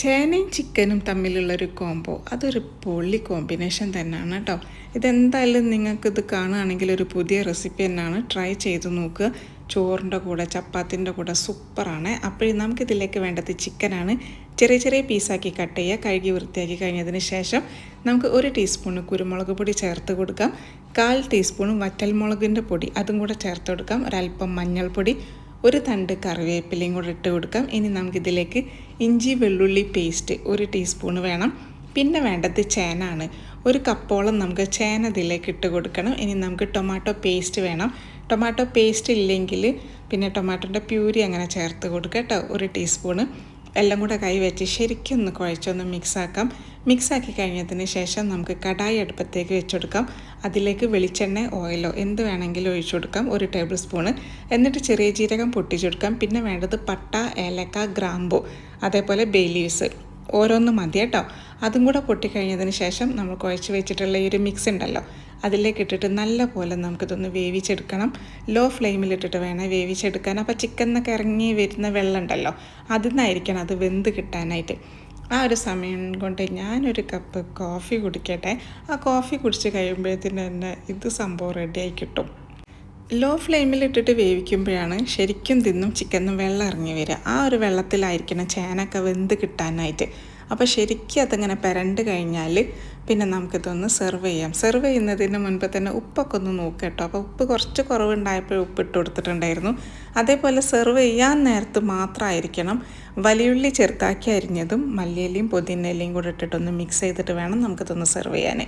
ചേനയും ചിക്കനും തമ്മിലുള്ളൊരു കോംബോ അതൊരു പൊള്ളി കോമ്പിനേഷൻ തന്നെയാണ് കേട്ടോ. ഇതെന്തായാലും നിങ്ങൾക്കിത് കാണുകയാണെങ്കിൽ ഒരു പുതിയ റെസിപ്പി തന്നെയാണ്. ട്രൈ ചെയ്ത് നോക്കുക. ചോറിൻ്റെ കൂടെ ചപ്പാത്തിൻ്റെ കൂടെ സൂപ്പറാണ്. അപ്പോഴും നമുക്കിതിലേക്ക് വേണ്ടത് ചിക്കനാണ്. ചെറിയ ചെറിയ പീസാക്കി കട്ട് ചെയ്യുക. കഴുകി വൃത്തിയാക്കി കഴിഞ്ഞതിന് ശേഷം നമുക്ക് 1 ടീസ്പൂൺ കുരുമുളക് പൊടി ചേർത്ത് കൊടുക്കാം. 1/4 ടീസ്പൂൺ വറ്റൽമുളകിൻ്റെ പൊടി അതും കൂടെ ചേർത്ത് കൊടുക്കാം. ഒരല്പം മഞ്ഞൾപ്പൊടി, ഒരു തണ്ട് കറിവേപ്പിലയും കൂടെ ഇട്ട് കൊടുക്കാം. ഇനി നമുക്കിതിലേക്ക് ഇഞ്ചി വെള്ളുള്ളി പേസ്റ്റ് 1 ടീസ്പൂൺ വേണം. പിന്നെ വേണ്ടത് ചേനാണ്. 1 കപ്പോളം നമുക്ക് ചേന ഇതിലേക്ക് ഇട്ട് കൊടുക്കണം. ഇനി നമുക്ക് ടൊമാറ്റോ പേസ്റ്റ് വേണം. ടൊമാറ്റോ പേസ്റ്റ് ഇല്ലെങ്കിൽ പിന്നെ ടൊമാറ്റോൻ്റെ പ്യൂരി അങ്ങനെ ചേർത്ത് കൊടുക്കുക കേട്ടോ. 1 ടീസ്പൂണ് എല്ലാം കൂടെ കൈ വെച്ച് ശരിക്കും ഒന്ന് കുഴച്ചൊന്ന് മിക്സാക്കാം. മിക്സാക്കി കഴിഞ്ഞതിന് ശേഷം നമുക്ക് കടായി അടുപ്പത്തേക്ക് വെച്ചെടുക്കാം. അതിലേക്ക് വെളിച്ചെണ്ണ ഓയിലോ എന്ത് വേണമെങ്കിലും ഒഴിച്ചു കൊടുക്കാം. 1 ടേബിൾ സ്പൂണ്. എന്നിട്ട് ചെറിയ ജീരകം പൊട്ടിച്ചെടുക്കാം. പിന്നെ വേണ്ടത് പട്ട, ഏലക്ക, ഗ്രാമ്പു, അതേപോലെ ബേ ലീവ്സ് ഓരോന്ന് മതി കേട്ടോ. അതും കൂടെ പൊട്ടിക്കഴിഞ്ഞതിന് ശേഷം നമ്മൾ കുഴച്ച് വെച്ചിട്ടുള്ള ഈ ഒരു മിക്സ് ഉണ്ടല്ലോ അതിലേക്ക് ഇട്ടിട്ട് നല്ല പോലെ നമുക്കിതൊന്ന് വേവിച്ചെടുക്കണം. ലോ ഫ്ലെയിമിലിട്ടിട്ട് വേണം വേവിച്ചെടുക്കാൻ. അപ്പോൾ ചിക്കനൊക്കെ ഇറങ്ങി വരുന്ന വെള്ളം ഉണ്ടല്ലോ അതിൽ നിന്നായിരിക്കണം അത് വെന്ത് കിട്ടാനായിട്ട്. ആ ഒരു സമയം കൊണ്ട് ഞാനൊരു കപ്പ് കോഫി കുടിക്കട്ടെ. ആ കോഫി കുടിച്ച് കഴിയുമ്പോഴത്തേന് തന്നെ ഇത് സംഭവം റെഡിയായി കിട്ടും. ലോ ഫ്ലെയിമിലിട്ടിട്ട് വേവിക്കുമ്പോഴാണ് ശരിക്കും തിന്നും ചിക്കനും വെള്ളം ഇറങ്ങി വരിക. ആ ഒരു വെള്ളത്തിലായിരിക്കണം ചേനയൊക്കെ വെന്ത് കിട്ടാനായിട്ട്. അപ്പോൾ ശരിക്കും അതങ്ങനെ പെരണ്ട് കഴിഞ്ഞാൽ പിന്നെ നമുക്കിതൊന്ന് സെർവ് ചെയ്യാം. സെർവ് ചെയ്യുന്നതിന് മുൻപ് തന്നെ ഉപ്പൊക്കെ ഒന്ന് നോക്കുക കേട്ടോ. അപ്പോൾ ഉപ്പ് കുറച്ച് കുറവുണ്ടായപ്പോൾ ഉപ്പിട്ട് കൊടുത്തിട്ടുണ്ടായിരുന്നു. അതേപോലെ സെർവ് ചെയ്യാൻ നേരത്ത് മാത്രമായിരിക്കണം വലിയുള്ളി ചെറുതാക്കി അരിഞ്ഞതും മല്ലിയിലയും പുതിനയിലയും കൂടെ ഇട്ടിട്ടൊന്ന് മിക്സ് ചെയ്തിട്ട് വേണം നമുക്കിതൊന്ന് സെർവ് ചെയ്യാൻ.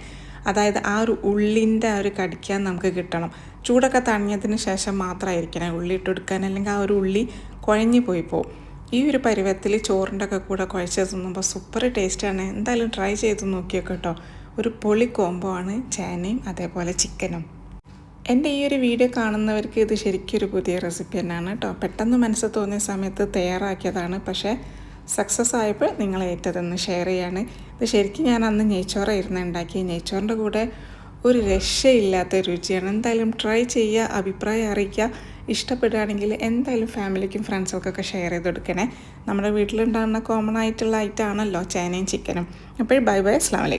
അതായത് ആ ഒരു ഉള്ളിൻ്റെ ആ ഒരു കടിക്കാൻ നമുക്ക് കിട്ടണം. ചൂടൊക്കെ തണിഞ്ഞതിന് ശേഷം മാത്രമായിരിക്കണം ഉള്ളി ഇട്ട് കൊടുക്കാൻ, അല്ലെങ്കിൽ ആ ഒരു ഉള്ളി കുഴഞ്ഞു പോയി പോകും. ഈ ഒരു പരുവത്തിൽ ചോറിൻ്റെ ഒക്കെ കൂടെ കുഴച്ച് തിന്നുമ്പോൾ സൂപ്പർ ടേസ്റ്റാണ്. എന്തായാലും ട്രൈ ചെയ്ത് നോക്കിയൊക്കെ കേട്ടോ. ഒരു പൊളി കോംബോ ആണ് ചേനയും അതേപോലെ ചിക്കനും. എൻ്റെ ഈ ഒരു വീഡിയോ കാണുന്നവർക്ക് ഇത് ശരിക്കും ഒരു പുതിയ റെസിപ്പി തന്നെയാണ് കേട്ടോ. പെട്ടെന്ന് മനസ്സ് തോന്നിയ സമയത്ത് തയ്യാറാക്കിയതാണ്. പക്ഷേ സക്സസ് ആയപ്പോൾ നിങ്ങളേറ്റതൊന്ന് ഷെയർ ചെയ്യാണ്. ഇത് ശരിക്കും ഞാൻ അന്ന് നെയ്ച്ചോറായിരുന്നു ഉണ്ടാക്കി. നെയ്ച്ചോറിൻ്റെ കൂടെ ഒരു രക്ഷയില്ലാത്ത രുചിയാണ്. എന്തായാലും ട്രൈ ചെയ്യുക, അഭിപ്രായം അറിയിക്കുക. ഇഷ്ടപ്പെടുകയാണെങ്കിൽ എന്തായാലും ഫാമിലിക്കും ഫ്രണ്ട്സൊക്കെ ഷെയർ ചെയ്ത് കൊടുക്കണേ. നമ്മുടെ വീട്ടിലുണ്ടാകുന്ന കോമൺ ആയിട്ടുള്ള ഐറ്റം ആണല്ലോ ചേനയും ചിക്കനും. അപ്പോൾ ബൈ ബൈ, അസ്സലാമു അലൈക്കും.